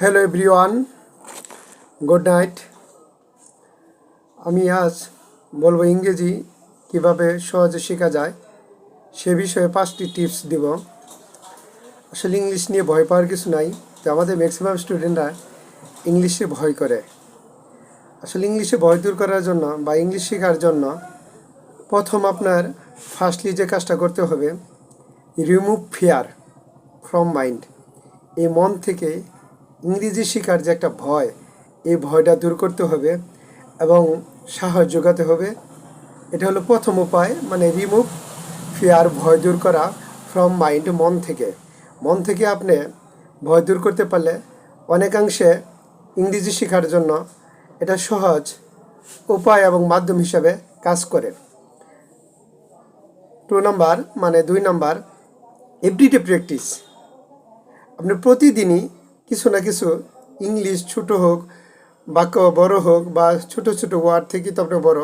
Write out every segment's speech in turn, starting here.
Hello everyone, good night. আমি আজ বলবো ইংরেজি কিভাবে সহজে শেখা যায় সে বিষয়ে 5টি টিপস দিব। আসলে ইংলিশ নিয়ে ভয় পাওয়ার কিছু নাই, যে আমাদের ম্যাক্সিমাম স্টুডেন্টরা ইংলিশে ভয় করে। আসলে ইংলিশে ভয় দূর করার জন্য বা ইংলিশ শেখার জন্য প্রথম আপনার ফার্স্টলি যে কাজটা করতে হবে, রিমুভ ফিয়ার ফ্রম মাইন্ড। এই মন থেকে ইংরেজি শেখার যে একটা ভয়, এই ভয়টা দূর করতে হবে এবং সাহস যোগাতে হবে। এটা হলো প্রথম উপায়, মানে রিমুভ ফিয়ার, ভয় দূর করা ফ্রম মাইন্ড, মন থেকে আপনি ভয় দূর করতে পারলে অনেকাংশে ইংরেজি শেখার জন্য এটা সহজ উপায় এবং মাধ্যম হিসাবে কাজ করে। 2 নাম্বার, এভরিডে প্র্যাকটিস। আপনি প্রতিদিনই কিছু না কিছু ইংলিশ, ছোটো হোক বাক্য, বড় হোক বা ছোটো ছোটো ওয়ার্ড থেকে তো আপনার বড়,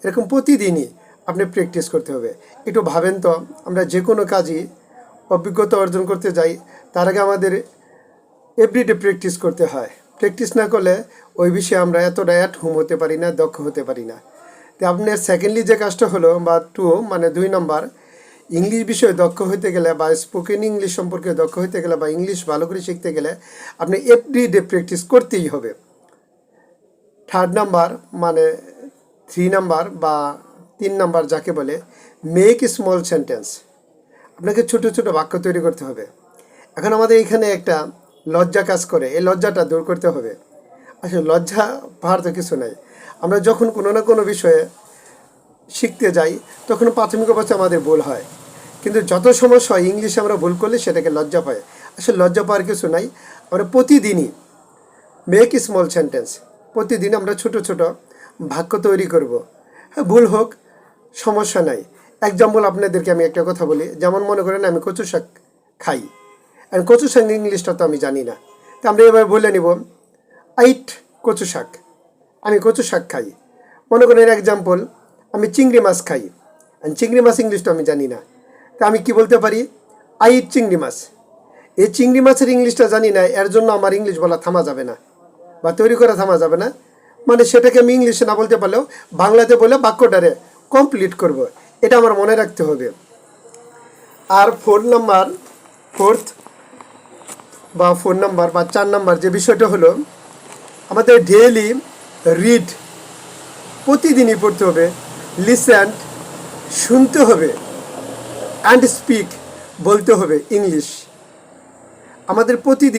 এরকম প্রতিদিনই আপনি প্র্যাকটিস করতে হবে। একটু ভাবেন তো, আমরা যে কোনো কাজই অভিজ্ঞতা অর্জন করতে যাই, তার আগে আমাদের এভরিডে প্র্যাকটিস করতে হয়। প্র্যাকটিস না করলে ওই বিষয়ে আমরা এতটা হোম হতে পারি না, দক্ষ হতে পারি না। তো আপনার সেকেন্ডলি যে কাজটা হলো, বা 2 নাম্বার, ইংলিশ বিষয়ে দক্ষ হতে গেলে বা স্পোকেন ইংলিশ সম্পর্কে দক্ষ হতে গেলে বা ইংলিশ ভালো করে শিখতে গেলে আপনি এভরিডে প্র্যাকটিস করতেই হবে। 3 নাম্বার বা 3 নাম্বার যাকে বলে, মেক স্মল সেন্টেন্স। আপনাকে ছোট ছোট বাক্য তৈরি করতে হবে। এখন আমাদের এখানে একটা লজ্জা কাজ করে, এই লজ্জাটা দূর করতে হবে। আসলে লজ্জা পাওয়ার তো কিছু নাই। আমরা যখন কোনো না কোনো বিষয়ে শিখতে যাই তখন প্রাথমিক অবস্থায় আমাদের ভুল হয়, কিন্তু যত সমস্যা হয় ইংলিশে আমরা ভুল করলে সেটাকে লজ্জা পাই। আসলে লজ্জা পাওয়ার কিছু নাই। আমরা প্রতিদিনই মেক স্মল সেন্টেন্স, প্রতিদিন আমরা ছোট ছোট বাক্য তৈরি করব। হ্যাঁ, ভুল হোক, সমস্যা নাই। এক্সাম্পল আপনাদেরকে আমি একটা কথা বলি, যেমন মনে করেন আমি কচু শাক খাই, আর কচু শাক ইংলিশটা তো আমি জানি না, তো আমরা এবার বলে নিব আইট কচু শাক, আমি কচু শাক খাই। মনে করেন এক্সাম্পল, আমি চিংড়ি মাছ খাই, আর চিংড়ি মাছ ইংলিশটা আমি জানি না, তা আমি কি বলতে পারি? আই ইট চিংড়ি মাছ। এই চিংড়ি মাছের ইংলিশটা জানি না, এর জন্য আমার ইংলিশ বলা থামা যাবে না বা তৈরি করা থামা যাবে না। মানে সেটাকে আমি ইংলিশে না বলতে পারলেও বাংলাতে বলে বাক্যটারে কমপ্লিট করব, এটা আমার মনে রাখতে হবে। আর 4 নাম্বার বা 4 নাম্বার যে বিষয়টা হলো, আমাদের ডেইলি রিড, প্রতিদিনই পড়তে হবে, লিসেন, শুনতে হবে, অ্যান্ড স্পিক, বলতে হবে ইংলিশ। আমাদের প্রতিদিন